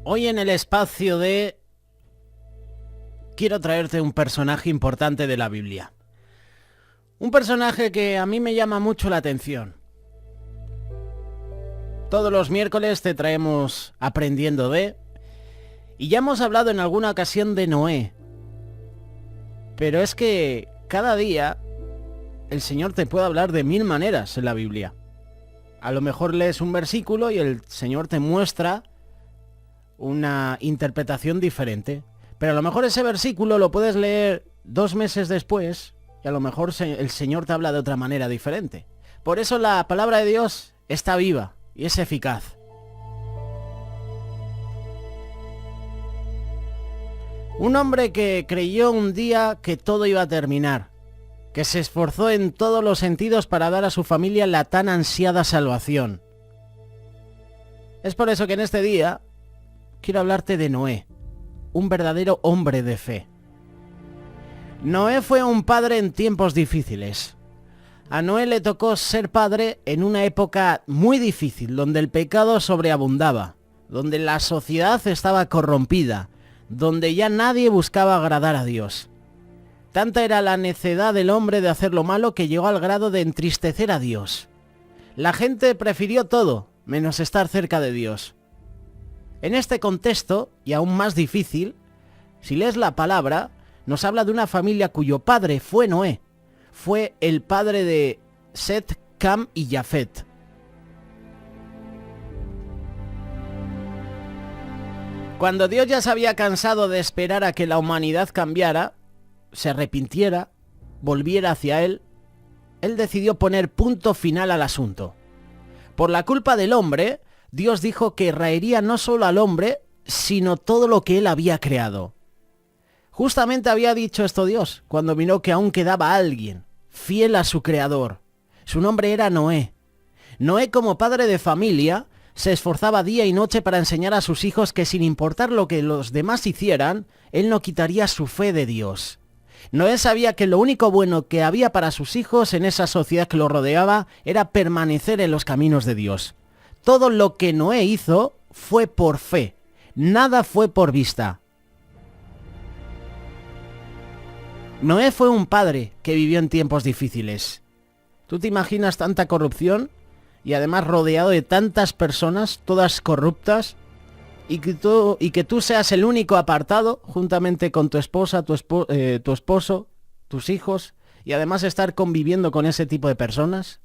Hoy en el espacio de... quiero traerte un personaje importante de la Biblia. Un personaje que a mí me llama mucho la atención. Todos los miércoles te traemos Aprendiendo de... Y ya hemos hablado en alguna ocasión de Noé. Pero es que cada día el Señor te puede hablar de 1000 maneras en la Biblia. A lo mejor lees un versículo y el Señor te muestra una interpretación diferente. Pero a lo mejor ese versículo lo puedes leer 2 meses después y a lo mejor el Señor te habla de otra manera diferente. Por eso la palabra de Dios está viva y es eficaz. Un hombre que creyó un día que todo iba a terminar, que se esforzó en todos los sentidos para dar a su familia la tan ansiada salvación. Es por eso que en este día quiero hablarte de Noé, un verdadero hombre de fe. Noé fue un padre en tiempos difíciles. A Noé le tocó ser padre en una época muy difícil, donde el pecado sobreabundaba, donde la sociedad estaba corrompida, donde ya nadie buscaba agradar a Dios. Tanta era la necedad del hombre de hacer lo malo que llegó al grado de entristecer a Dios. La gente prefirió todo, menos estar cerca de Dios. En este contexto, y aún más difícil, si lees la palabra, nos habla de una familia cuyo padre fue Noé. Fue el padre de Set, Cam y Jafet. Cuando Dios ya se había cansado de esperar a que la humanidad cambiara, se arrepintiera, volviera hacia Él decidió poner punto final al asunto. Por la culpa del hombre, Dios dijo que raería no solo al hombre, sino todo lo que Él había creado. Justamente había dicho esto Dios, cuando miró que aún quedaba alguien, fiel a su creador. Su nombre era Noé. Noé, como padre de familia, se esforzaba día y noche para enseñar a sus hijos que sin importar lo que los demás hicieran, él no quitaría su fe de Dios. Noé sabía que lo único bueno que había para sus hijos en esa sociedad que lo rodeaba era permanecer en los caminos de Dios. Todo lo que Noé hizo fue por fe, nada fue por vista. Noé fue un padre que vivió en tiempos difíciles. ¿Tú te imaginas tanta corrupción? Y además rodeado de tantas personas, todas corruptas, y que tú seas el único apartado, juntamente con tu esposa, tu esposo, tus hijos, y además estar conviviendo con ese tipo de personas.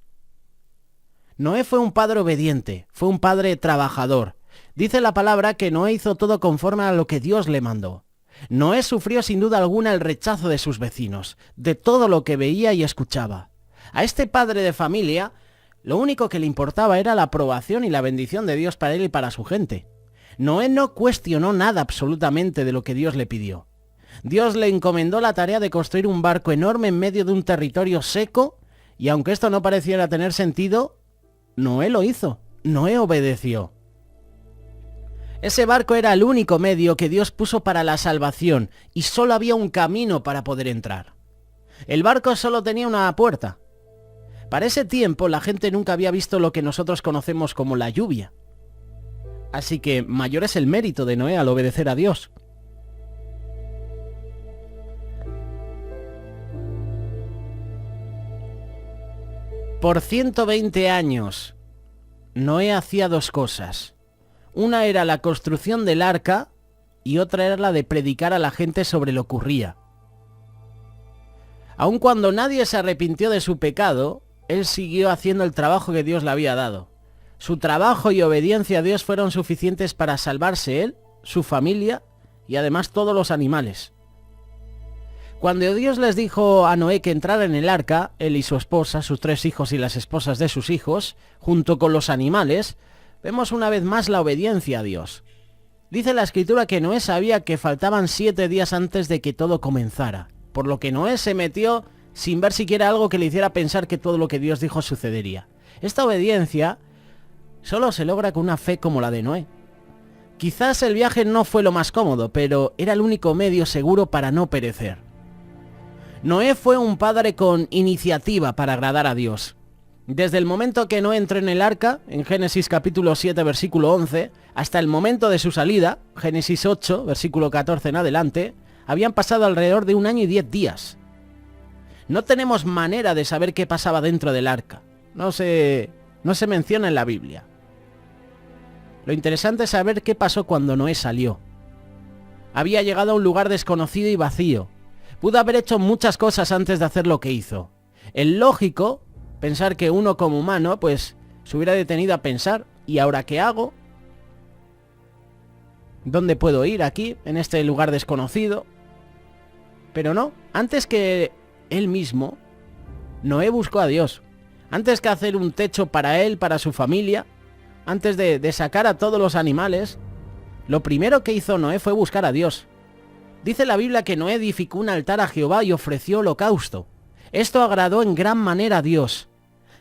Noé fue un padre obediente, fue un padre trabajador. Dice la palabra que Noé hizo todo conforme a lo que Dios le mandó. Noé sufrió sin duda alguna el rechazo de sus vecinos, de todo lo que veía y escuchaba. A este padre de familia, lo único que le importaba era la aprobación y la bendición de Dios para él y para su gente. Noé no cuestionó nada absolutamente de lo que Dios le pidió. Dios le encomendó la tarea de construir un barco enorme en medio de un territorio seco, y aunque esto no pareciera tener sentido, Noé lo hizo. Noé obedeció. Ese barco era el único medio que Dios puso para la salvación, y solo había un camino para poder entrar. El barco solo tenía una puerta. Para ese tiempo la gente nunca había visto lo que nosotros conocemos como la lluvia. Así que mayor es el mérito de Noé al obedecer a Dios. Por 120 años, Noé hacía 2 cosas. Una era la construcción del arca y otra era la de predicar a la gente sobre lo que ocurría. Aun cuando nadie se arrepintió de su pecado, él siguió haciendo el trabajo que Dios le había dado. Su trabajo y obediencia a Dios fueron suficientes para salvarse él, su familia y además todos los animales. Cuando Dios les dijo a Noé que entrara en el arca, él y su esposa, sus 3 hijos y las esposas de sus hijos, junto con los animales, vemos una vez más la obediencia a Dios. Dice la Escritura que Noé sabía que faltaban 7 días antes de que todo comenzara, por lo que Noé se metió sin ver siquiera algo que le hiciera pensar que todo lo que Dios dijo sucedería. Esta obediencia solo se logra con una fe como la de Noé. Quizás el viaje no fue lo más cómodo, pero era el único medio seguro para no perecer. Noé fue un padre con iniciativa para agradar a Dios. Desde el momento que Noé entró en el arca, en Génesis capítulo 7, versículo 11, hasta el momento de su salida, Génesis 8, versículo 14 en adelante, habían pasado alrededor de 1 año y 10 días. No tenemos manera de saber qué pasaba dentro del arca. No se menciona en la Biblia. Lo interesante es saber qué pasó cuando Noé salió. Había llegado a un lugar desconocido y vacío. Pudo haber hecho muchas cosas antes de hacer lo que hizo. Es lógico pensar que uno como humano, pues, se hubiera detenido a pensar, ¿y ahora qué hago? ¿Dónde puedo ir aquí, en este lugar desconocido? Pero no, antes que él mismo, Noé buscó a Dios. Antes que hacer un techo para él, para su familia, antes de sacar a todos los animales, lo primero que hizo Noé fue buscar a Dios. Dice la Biblia que Noé edificó un altar a Jehová y ofreció holocausto. Esto agradó en gran manera a Dios.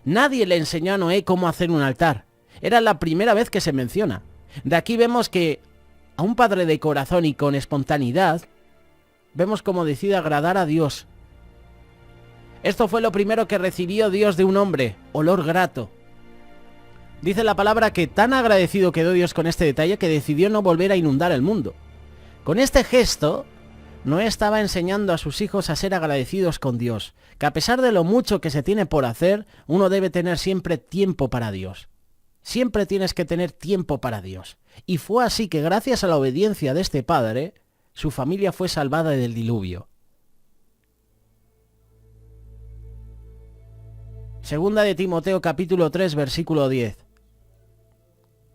Nadie le enseñó a Noé cómo hacer un altar. Era la primera vez que se menciona. De aquí vemos que a un padre de corazón y con espontaneidad, vemos cómo decide agradar a Dios. Esto fue lo primero que recibió Dios de un hombre, olor grato. Dice la palabra que tan agradecido quedó Dios con este detalle que decidió no volver a inundar el mundo. Con este gesto, Noé estaba enseñando a sus hijos a ser agradecidos con Dios, que a pesar de lo mucho que se tiene por hacer, uno debe tener siempre tiempo para Dios. Siempre tienes que tener tiempo para Dios. Y fue así que gracias a la obediencia de este padre, su familia fue salvada del diluvio. Segunda de Timoteo capítulo 3 versículo 10.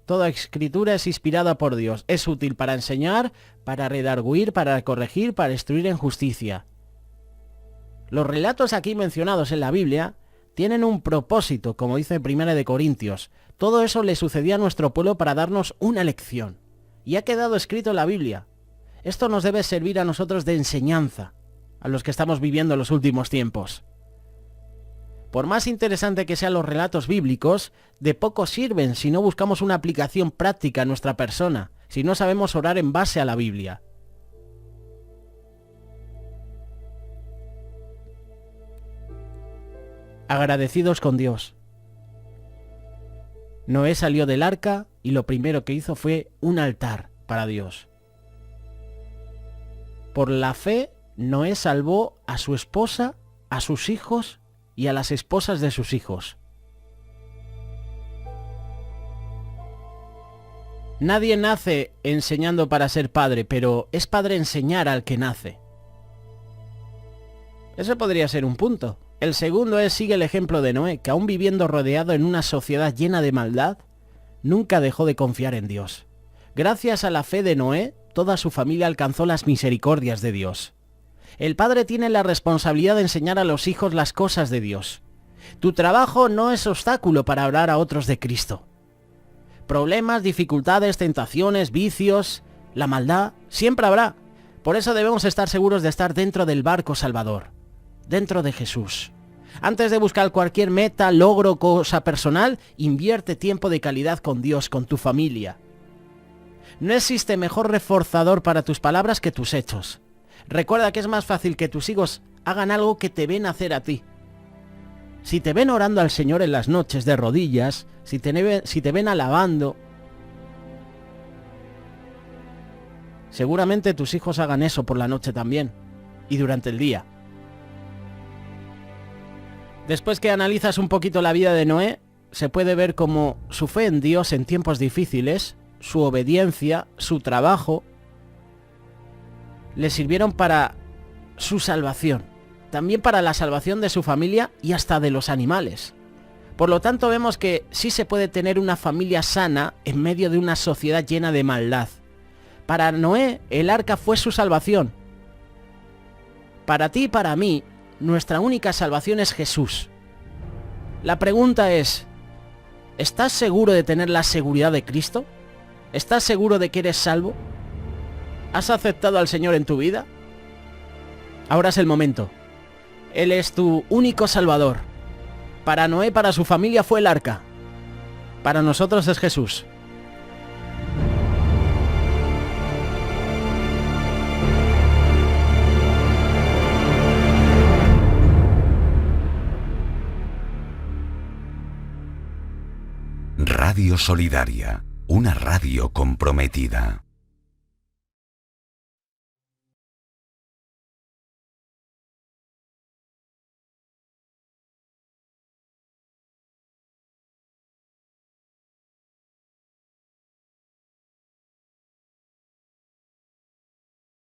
Toda escritura es inspirada por Dios, es útil para enseñar, para redarguir, para corregir, para instruir en justicia. Los relatos aquí mencionados en la Biblia tienen un propósito, como dice 1 de Corintios. Todo eso le sucedió a nuestro pueblo para darnos una lección. Y ha quedado escrito en la Biblia. Esto nos debe servir a nosotros de enseñanza, a los que estamos viviendo los últimos tiempos. Por más interesante que sean los relatos bíblicos, de poco sirven si no buscamos una aplicación práctica en nuestra persona, si no sabemos orar en base a la Biblia. Agradecidos con Dios. Noé salió del arca y lo primero que hizo fue un altar para Dios. Por la fe, Noé salvó a su esposa, a sus hijos y a las esposas de sus hijos. Nadie nace enseñando para ser padre, pero es padre enseñar al que nace. Eso podría ser un punto. El segundo es sigue el ejemplo de Noé, que aún viviendo rodeado en una sociedad llena de maldad, nunca dejó de confiar en Dios. Gracias a la fe de Noé, toda su familia alcanzó las misericordias de Dios. El padre tiene la responsabilidad de enseñar a los hijos las cosas de Dios. Tu trabajo no es obstáculo para hablar a otros de Cristo. Problemas, dificultades, tentaciones, vicios, la maldad, siempre habrá. Por eso debemos estar seguros de estar dentro del barco salvador, dentro de Jesús. Antes de buscar cualquier meta, logro, cosa personal, invierte tiempo de calidad con Dios, con tu familia. No existe mejor reforzador para tus palabras que tus hechos. Recuerda que es más fácil que tus hijos hagan algo que te ven hacer a ti. Si te ven orando al Señor en las noches de rodillas, si te ven alabando, seguramente tus hijos hagan eso por la noche también y durante el día. Después que analizas un poquito la vida de Noé, se puede ver cómo su fe en Dios en tiempos difíciles, su obediencia, su trabajo, le sirvieron para su salvación, también para la salvación de su familia y hasta de los animales. Por lo tanto, vemos que sí se puede tener una familia sana en medio de una sociedad llena de maldad. Para Noé, el arca fue su salvación. Para ti y para mí, nuestra única salvación es Jesús. La pregunta es, ¿estás seguro de tener la seguridad de Cristo? ¿Estás seguro de que eres salvo? ¿Has aceptado al Señor en tu vida? Ahora es el momento. Él es tu único salvador. Para Noé, para su familia fue el arca. Para nosotros es Jesús. Radio Solidaria, una radio comprometida.